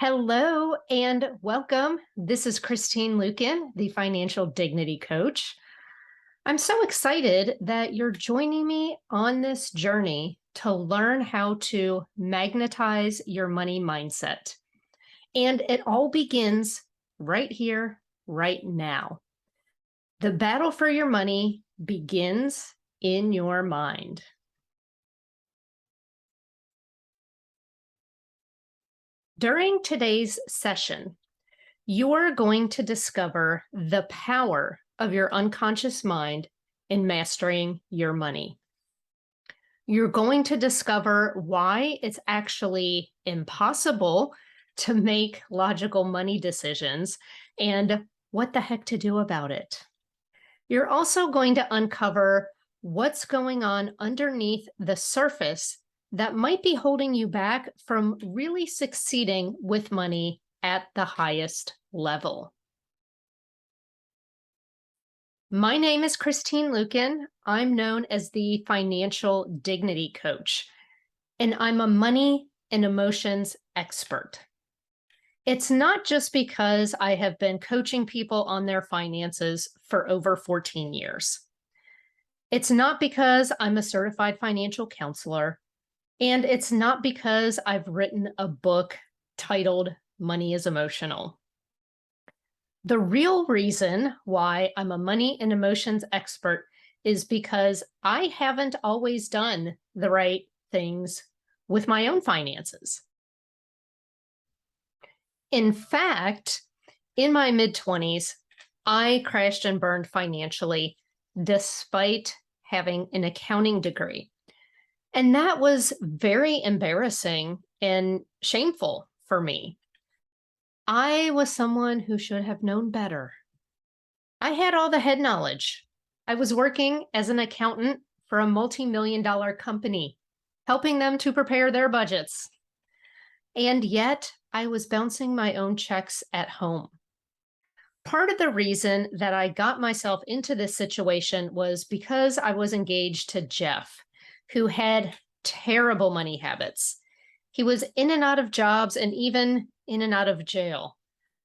Hello and welcome. This is Christine Luken, the Financial Dignity Coach. I'm so excited that you're joining me on this journey to learn how to magnetize your money mindset. And it all begins right here, right now. The battle for your money begins in your mind. During today's session, you're going to discover the power of your unconscious mind in mastering your money. You're going to discover why it's actually impossible to make logical money decisions and what the heck to do about it. You're also going to uncover what's going on underneath the surface that might be holding you back from really succeeding with money at the highest level. My name is Christine Luken. I'm known as the Financial Dignity Coach, and I'm a money and emotions expert. It's not just because I have been coaching people on their finances for over 14 years. It's not because I'm a certified financial counselor, and it's not because I've written a book titled Money is Emotional. The real reason why I'm a money and emotions expert is because I haven't always done the right things with my own finances. In fact, in my mid-20s, I crashed and burned financially despite having an accounting degree. And that was very embarrassing and shameful for me. I was someone who should have known better. I had all the head knowledge. I was working as an accountant for a multi-million-dollar company, helping them to prepare their budgets. And yet I was bouncing my own checks at home. Part of the reason that I got myself into this situation was because I was engaged to Jeff, who had terrible money habits. He was in and out of jobs and even in and out of jail.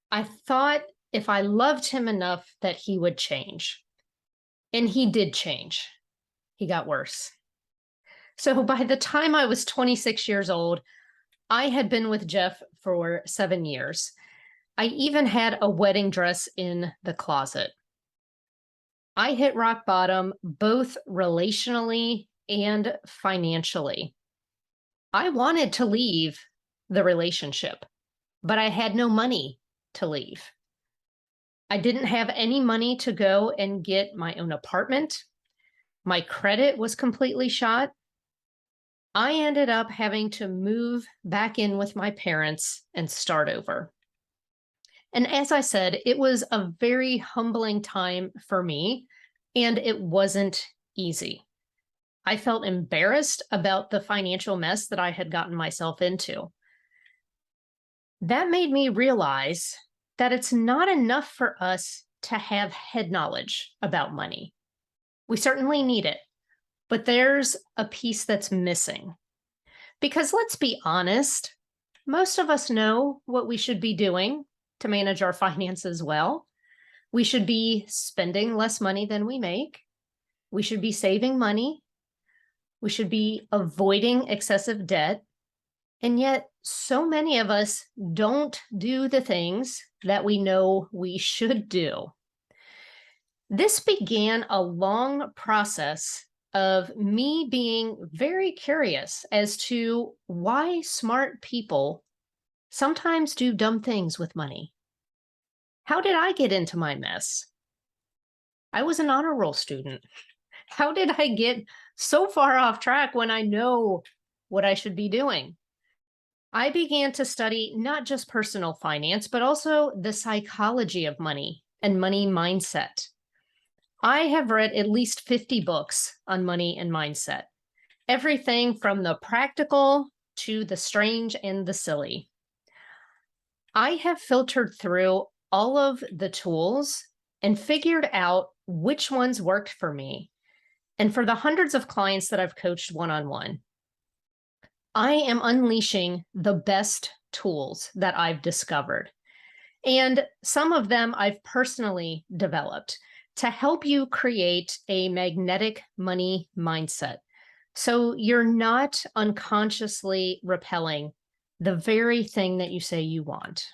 I thought if I loved him enough that he would change. And he did change. He got worse. So by the time I was 26 years old, I had been with Jeff for 7 years. I even had a wedding dress in the closet. I hit rock bottom, both relationally and financially. I wanted to leave the relationship, but I had no money to leave. I didn't have any money to go and get my own apartment. My credit was completely shot. I ended up having to move back in with my parents and start over. And as I said, it was a very humbling time for me, and it wasn't easy. I felt embarrassed about the financial mess that I had gotten myself into. That made me realize that it's not enough for us to have head knowledge about money. We certainly need it, but there's a piece that's missing. Because let's be honest, most of us know what we should be doing to manage our finances well. We should be spending less money than we make. We should be saving money. We should be avoiding excessive debt. And yet, so many of us don't do the things that we know we should do. This began a long process of me being very curious as to why smart people sometimes do dumb things with money. How did I get into my mess? I was an honor roll student. How did I get so far off track when I know what I should be doing? I began to study not just personal finance, but also the psychology of money and money mindset. I have read at least 50 books on money and mindset, everything from the practical to the strange and the silly. I have filtered through all of the tools and figured out which ones worked for me. And for the hundreds of clients that I've coached one-on-one, I am unleashing the best tools that I've discovered. And some of them I've personally developed to help you create a magnetic money mindset. So you're not unconsciously repelling the very thing that you say you want.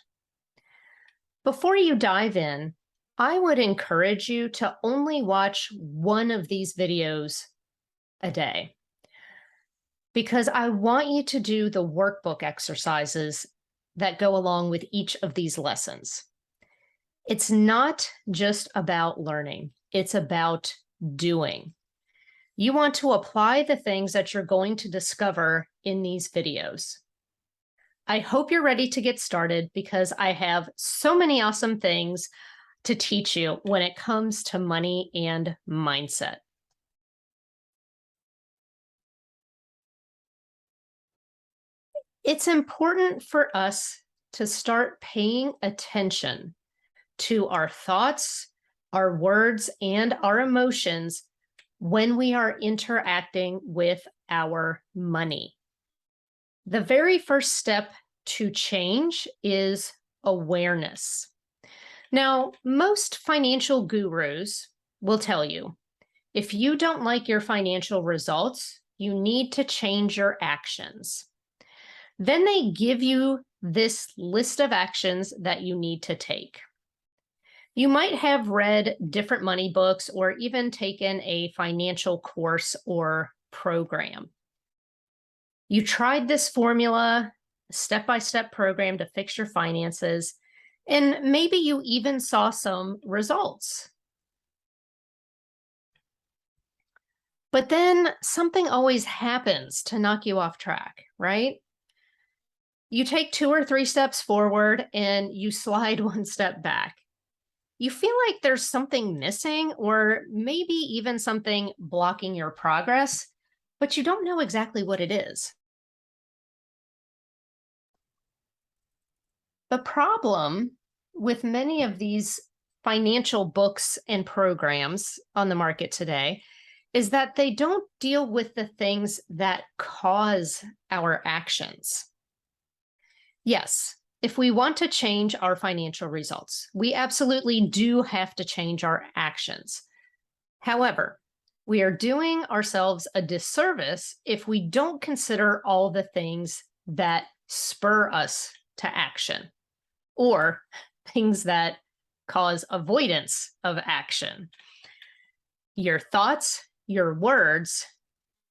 Before you dive in, I would encourage you to only watch one of these videos a day, because I want you to do the workbook exercises that go along with each of these lessons. It's not just about learning, it's about doing. You want to apply the things that you're going to discover in these videos. I hope you're ready to get started, because I have so many awesome things to teach you when it comes to money and mindset. It's important for us to start paying attention to our thoughts, our words, and our emotions when we are interacting with our money. The very first step to change is awareness. Now, most financial gurus will tell you, if you don't like your financial results, you need to change your actions. Then they give you this list of actions that you need to take. You might have read different money books or even taken a financial course or program. You tried this formula, step-by-step program to fix your finances, and maybe you even saw some results. But then something always happens to knock you off track, right? You take 2 or 3 steps forward and you slide 1 step back. You feel like there's something missing, or maybe even something blocking your progress, but you don't know exactly what it is. The problem with many of these financial books and programs on the market today is that they don't deal with the things that cause our actions. Yes, if we want to change our financial results, we absolutely do have to change our actions. However, we are doing ourselves a disservice if we don't consider all the things that spur us to action, or things that cause avoidance of action. Your thoughts, your words,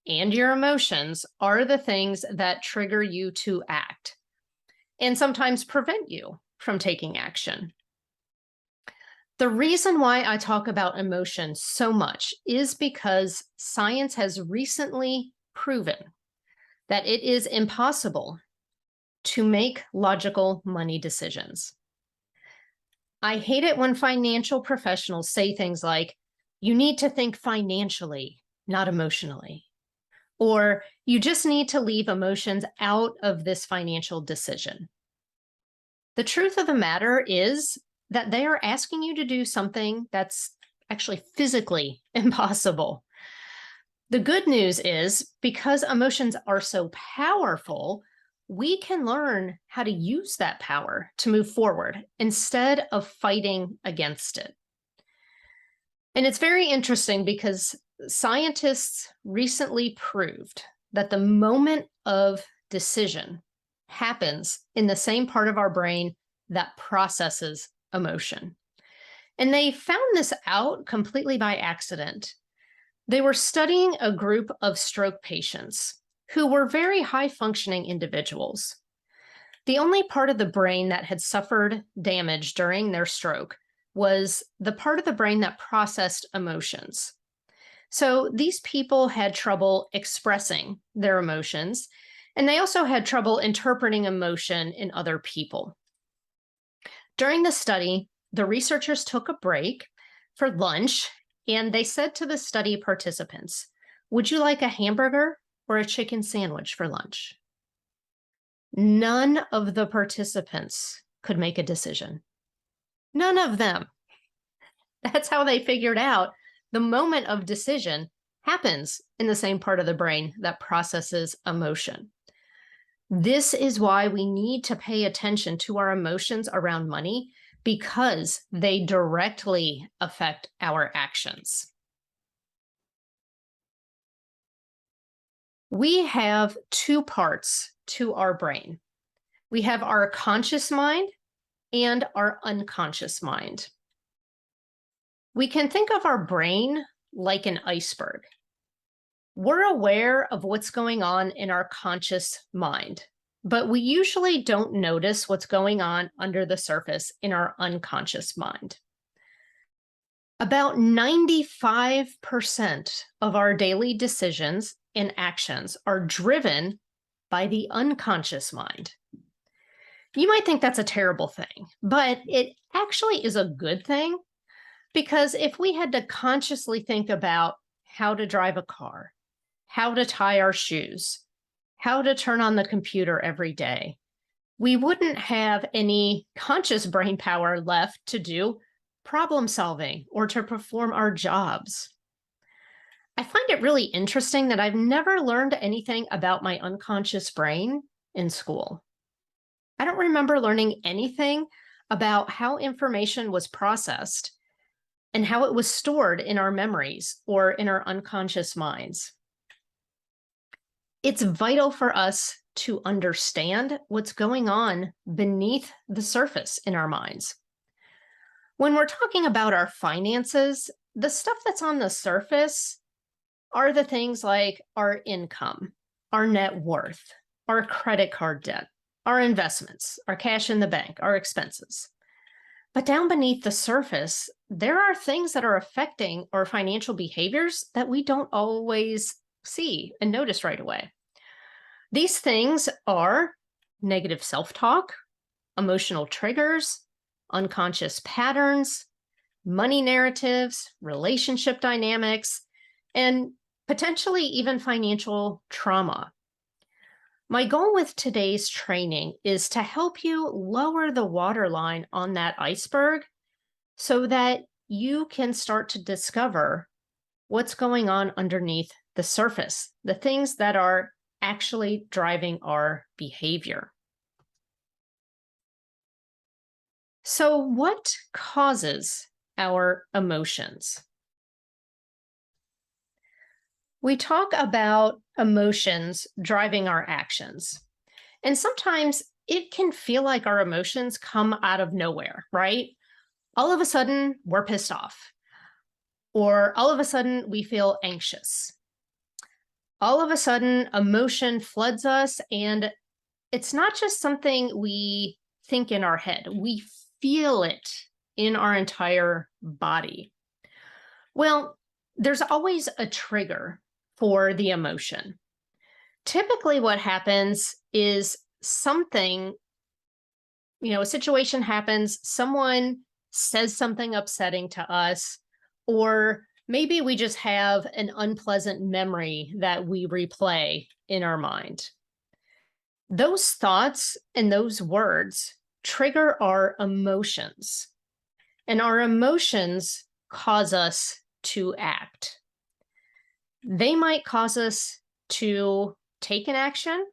and your emotions are the things that trigger you to act, and sometimes prevent you from taking action. The reason why I talk about emotion so much is because science has recently proven that it is impossible to make logical money decisions. I hate it when financial professionals say things like, you need to think financially, not emotionally, or you just need to leave emotions out of this financial decision. The truth of the matter is that they are asking you to do something that's actually physically impossible. The good news is, because emotions are so powerful, we can learn how to use that power to move forward instead of fighting against it. And it's very interesting because scientists recently proved that the moment of decision happens in the same part of our brain that processes emotion. And they found this out completely by accident. They were studying a group of stroke patients who were very high-functioning individuals. The only part of the brain that had suffered damage during their stroke was the part of the brain that processed emotions. So these people had trouble expressing their emotions, and they also had trouble interpreting emotion in other people. During the study, the researchers took a break for lunch, and they said to the study participants, "Would you like a hamburger or a chicken sandwich for lunch?" None of the participants could make a decision. None of them. That's how they figured out the moment of decision happens in the same part of the brain that processes emotion. This is why we need to pay attention to our emotions around money because they directly affect our actions. We have two parts to our brain. We have our conscious mind and our unconscious mind. We can think of our brain like an iceberg. We're aware of what's going on in our conscious mind, but we usually don't notice what's going on under the surface in our unconscious mind. About 95% of our daily decisions and actions are driven by the unconscious mind. You might think that's a terrible thing, but it actually is a good thing because if we had to consciously think about how to drive a car, how to tie our shoes, how to turn on the computer every day, we wouldn't have any conscious brain power left to do problem solving or to perform our jobs. I find it really interesting that I've never learned anything about my unconscious brain in school. I don't remember learning anything about how information was processed and how it was stored in our memories or in our unconscious minds. It's vital for us to understand what's going on beneath the surface in our minds. When we're talking about our finances, the stuff that's on the surface are the things like our income, our net worth, our credit card debt, our investments, our cash in the bank, our expenses. But down beneath the surface, there are things that are affecting our financial behaviors that we don't always see and notice right away. These things are negative self-talk, emotional triggers, unconscious patterns, money narratives, relationship dynamics, and potentially even financial trauma. My goal with today's training is to help you lower the waterline on that iceberg so that you can start to discover what's going on underneath the surface, the things that are actually driving our behavior. So, what causes our emotions? We talk about emotions driving our actions. And sometimes it can feel like our emotions come out of nowhere, right? All of a sudden, we're pissed off. Or all of a sudden, we feel anxious. All of a sudden, emotion floods us. And it's not just something we think in our head, we feel it in our entire body. Well, there's always a trigger for the emotion. Typically, what happens is something, a situation happens, someone says something upsetting to us, or maybe we just have an unpleasant memory that we replay in our mind. Those thoughts and those words trigger our emotions, and our emotions cause us to act. They might cause us to take an action,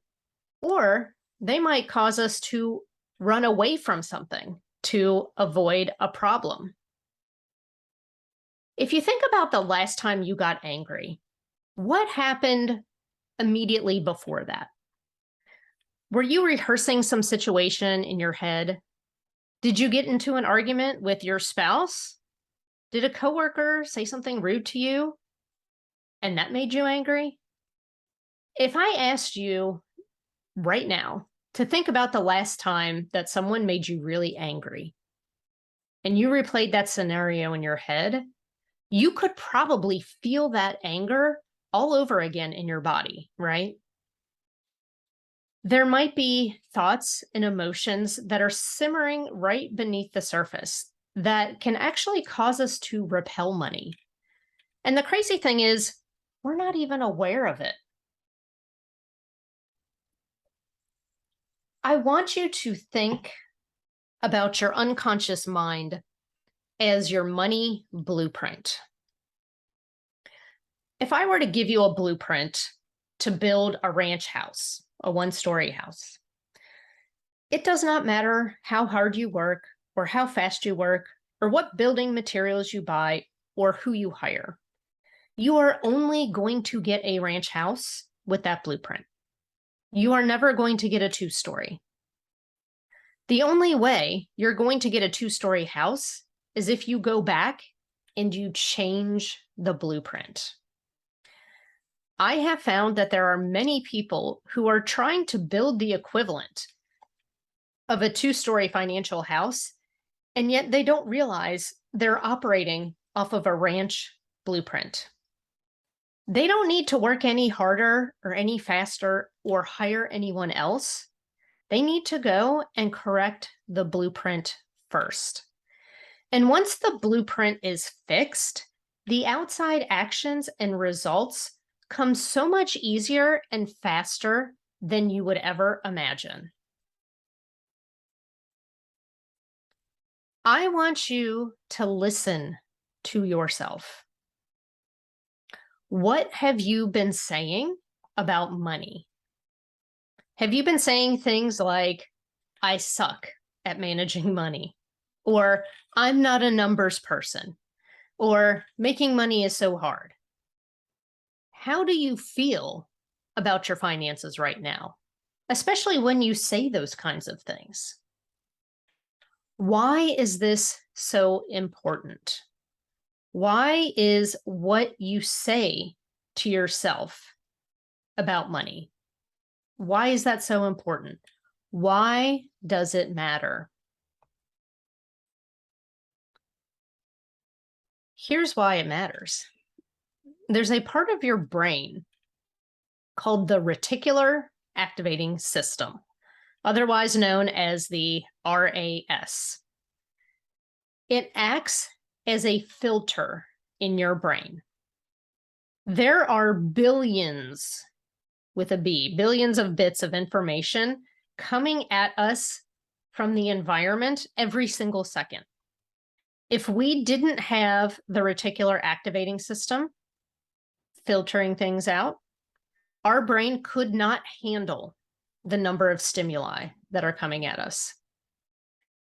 or they might cause us to run away from something to avoid a problem. If you think about the last time you got angry, what happened immediately before that? Were you rehearsing some situation in your head? Did you get into an argument with your spouse? Did a coworker say something rude to you and that made you angry? If I asked you right now to think about the last time that someone made you really angry and you replayed that scenario in your head, you could probably feel that anger all over again in your body, right? There might be thoughts and emotions that are simmering right beneath the surface that can actually cause us to repel money. And the crazy thing is, we're not even aware of it. I want you to think about your unconscious mind as your money blueprint. If I were to give you a blueprint to build a ranch house, a one-story house. It does not matter how hard you work or how fast you work or what building materials you buy or who you hire. You are only going to get a ranch house with that blueprint. You are never going to get a two-story. The only way you're going to get a two-story house is if you go back and you change the blueprint. I have found that there are many people who are trying to build the equivalent of a two-story financial house, and yet they don't realize they're operating off of a ranch blueprint. They don't need to work any harder or any faster or hire anyone else. They need to go and correct the blueprint first. And once the blueprint is fixed, the outside actions and results come so much easier and faster than you would ever imagine. I want you to listen to yourself. What have you been saying about money? Have you been saying things like, I suck at managing money, or I'm not a numbers person, or making money is so hard? How do you feel about your finances right now, especially when you say those kinds of things? Why is this so important? Why is what you say to yourself about money? Why is that so important? Why does it matter? Here's why it matters. There's a part of your brain called the reticular activating system, otherwise known as the RAS. It acts as a filter in your brain. There are billions, with a B, billions of bits of information coming at us from the environment every single second. If we didn't have the reticular activating system filtering things out, our brain could not handle the number of stimuli that are coming at us.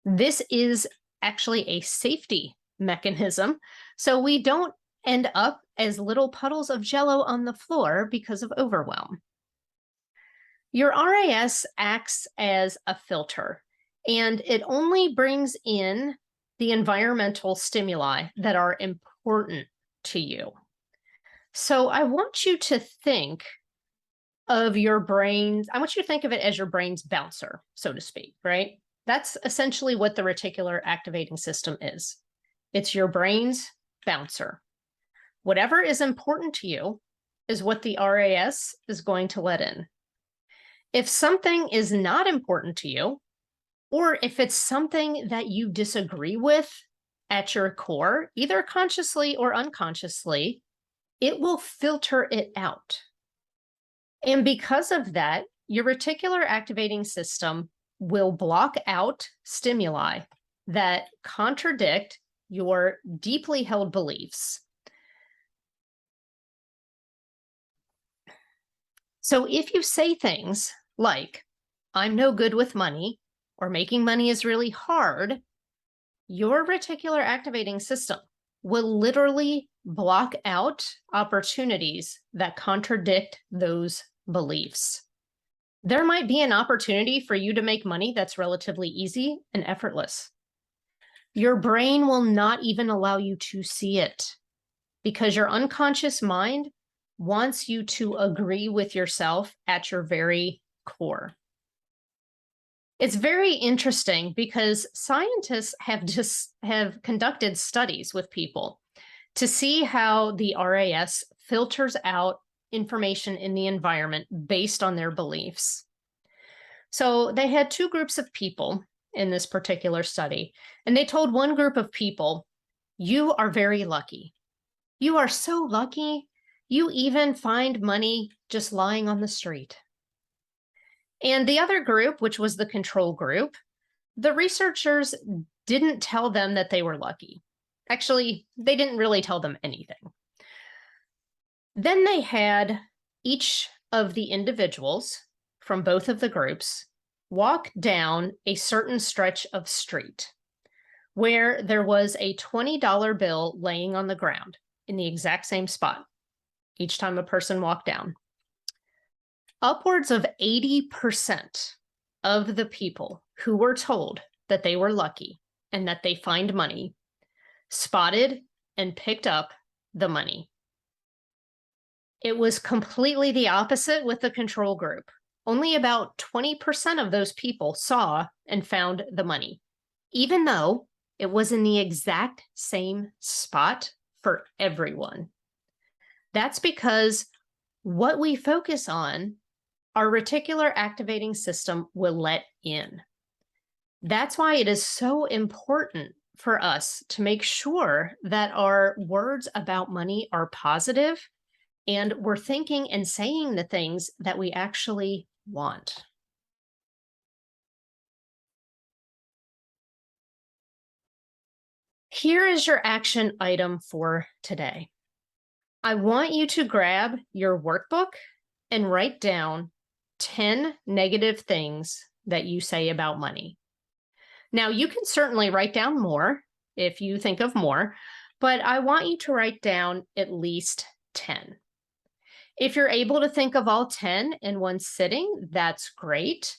This is actually a safety mechanism, so we don't end up as little puddles of jello on the floor because of overwhelm. Your RAS acts as a filter, and it only brings in the environmental stimuli that are important to you. So I want you to think of your brain, I want you to think of it as your brain's bouncer, so to speak, right? That's essentially what the reticular activating system is. It's your brain's bouncer. Whatever is important to you is what the RAS is going to let in. If something is not important to you, or if it's something that you disagree with at your core, either consciously or unconsciously, it will filter it out. And because of that, your reticular activating system will block out stimuli that contradict your deeply held beliefs. So if you say things like, I'm no good with money, or making money is really hard, your reticular activating system will literally block out opportunities that contradict those beliefs. There might be an opportunity for you to make money that's relatively easy and effortless. Your brain will not even allow you to see it because your unconscious mind wants you to agree with yourself at your very core. It's very interesting because scientists have conducted studies with people to see how the RAS filters out information in the environment based on their beliefs. So they had two groups of people in this particular study, and they told one group of people, you are very lucky. You are so lucky, you even find money just lying on the street. And the other group, which was the control group, the researchers didn't tell them that they were lucky. Actually, they didn't really tell them anything. Then they had each of the individuals from both of the groups walk down a certain stretch of street where there was a $20 bill laying on the ground in the exact same spot each time a person walked down. Upwards of 80% of the people who were told that they were lucky and that they find money spotted and picked up the money. It was completely the opposite with the control group. Only about 20% of those people saw and found the money, even though it was in the exact same spot for everyone. That's because what we focus on, our reticular activating system will let in. That's why it is so important for us to make sure that our words about money are positive and we're thinking and saying the things that we actually want. Here is your action item for today. I want you to grab your workbook and write down 10 negative things that you say about money. Now, you can certainly write down more if you think of more, but I want you to write down at least 10. If you're able to think of all 10 in one sitting, that's great.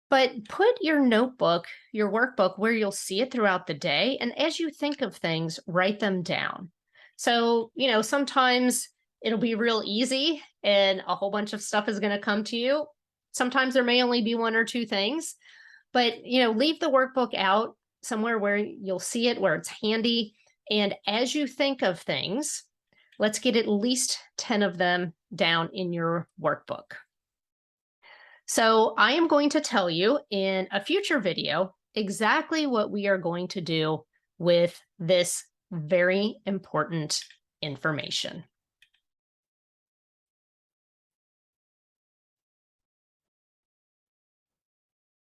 But put your notebook, your workbook, where you'll see it throughout the day. And as you think of things, write them down. So, sometimes it'll be real easy and a whole bunch of stuff is going to come to you. Sometimes there may only be one or two things, but, leave the workbook out somewhere where you'll see it, where it's handy. And as you think of things, let's get at least 10 of them down in your workbook. So I am going to tell you in a future video exactly what we are going to do with this very important information.